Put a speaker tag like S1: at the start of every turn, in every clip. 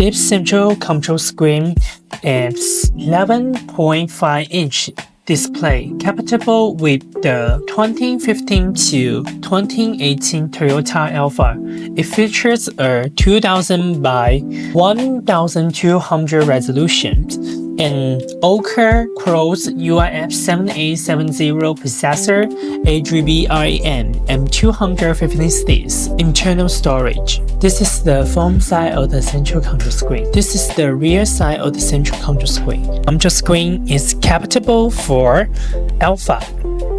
S1: Deep central control screen is 11.5-inch display compatible with the 2015 to 2018 Toyota Alphard. It features a 2000 by 1200 resolution and Youducar Cross UIF7870 processor, 8GB RAM, and 256 internal storage. This is the front side of the central control screen. This is the rear side of the central control screen. Control screen is compatible for Alphard.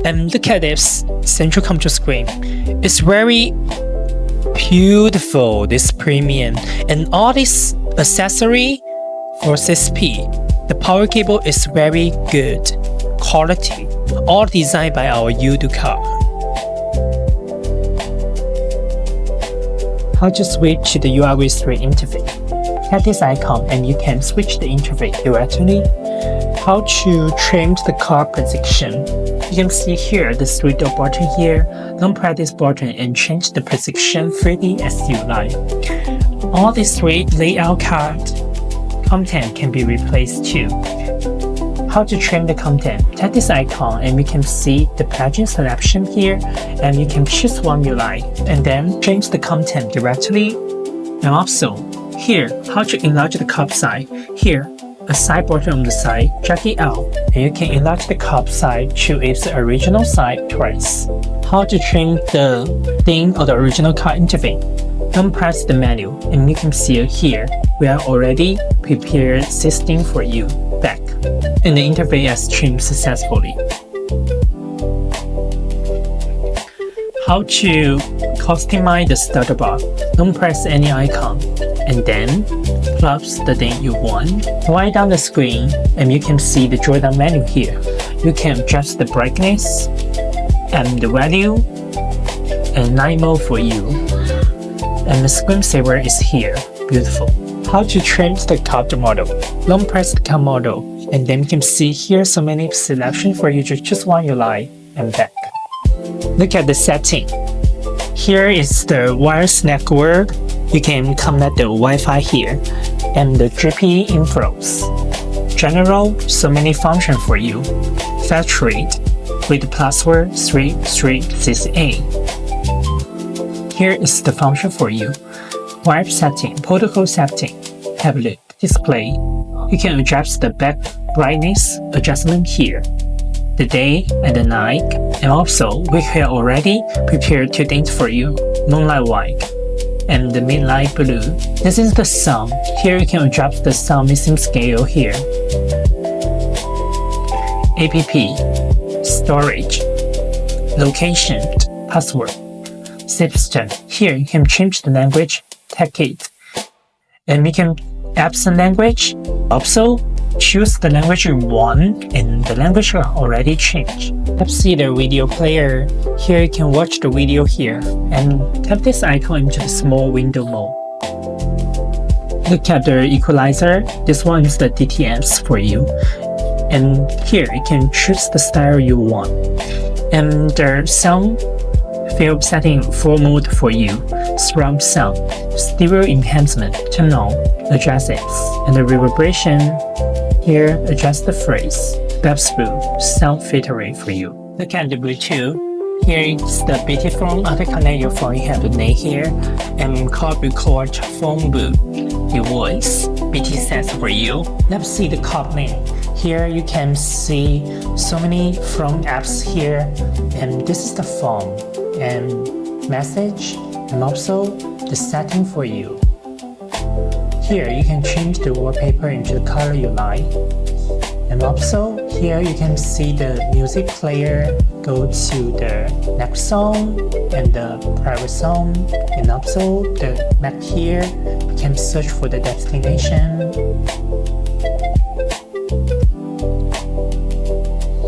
S1: And look at this central control screen. It's very beautiful, this premium, and all this accessory for 6P. The power cable is very good quality, all designed by our Youducar. How to switch to the URV3 interface? Tap this icon and you can switch the interface directly. How to change the car position? You can see here the 3-dot button here. Don't press this button and change the position freely as you like. All these 3 layout card content can be replaced too. How to trim the content? Tap this icon and you can see the plugin selection here, and you can choose one you like and then change the content directly. And also here, how to enlarge the cup size. Here, a side button on the side, drag it out and you can enlarge the cup size to its original size twice. How to change the theme of the original car interface? Don't press the menu and you can see here we are already prepared system for you back, and the interface has changed successfully. How to customize the starter bar? Don't press any icon and then plug the thing you want. Slide down the screen and you can see the drop-down menu here. You can adjust the brightness and the value and night mode for you. And the screensaver is here. Beautiful. How to change the car model? Don't press the car model and then you can see here so many selections for you to choose one you like and back. Look at the setting. Here is the wireless network. You can connect the Wi-Fi here and the GPS infos. General, so many functions for you. Factory with password 336A. Here is the function for you. Wipe setting, protocol setting, tablet, display. You can adjust the back brightness adjustment here, the day and the night, and also we have already prepared 2 things for you, moonlight white and the midnight blue. This is the sound. Here you can adjust the sound mixing scale here. App, storage, location, password, system. Here you can change the language, tag it, and we can absent language. Also choose the language you want and the language already changed. Let's see the video player. Here you can watch the video here and tap this icon into the small window mode. Look at the equalizer. This one is the DTS for you. And here you can choose the style you want. And the sound field setting full mode for you. Surround sound, stereo enhancement, turn on, adjust it, and the reverberation. Here, adjust the phrase, Babsboo, sound filtering for you. Look at the Bluetooth. Here is the BT phone. After connect your phone, you have the name here, and call record phone boot, your voice, BT sets for you. Let's see the card name. Here you can see so many phone apps here, and this is the phone and message, and also the setting for you. Here you can change the wallpaper into the color you like. And also here you can see the music player, go to the next song and the private song, and also the map here, you can search for the destination.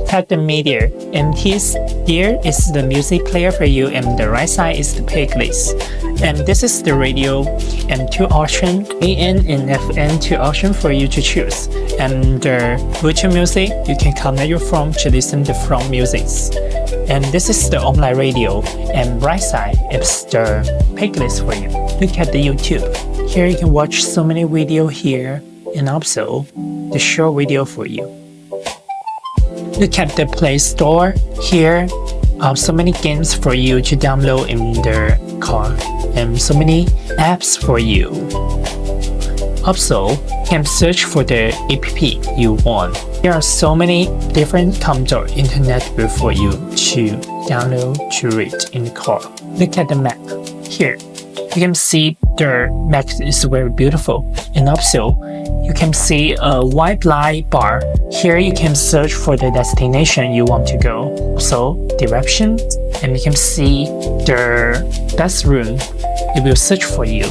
S1: Tap the media, and here is the music player for you, and the right side is the playlist. And this is the radio and 2 options, AM and FM 2 options for you to choose. And the Bluetooth music, you can connect your phone to listen to from music. And this is the online radio, and right side is the playlist for you. Look at the YouTube. Here you can watch so many video here and also the short video for you. Look at the Play Store. Here so many games for you to download in the car and so many apps for you. Also, you can search for the app you want. There are so many different Commodore internet for you to download to read in the car. Look at the map. Here, you can see the map is very beautiful, and also you can see a white light bar. Here you can search for the destination you want to go. Also directions, and you can see the best room. It will search for you.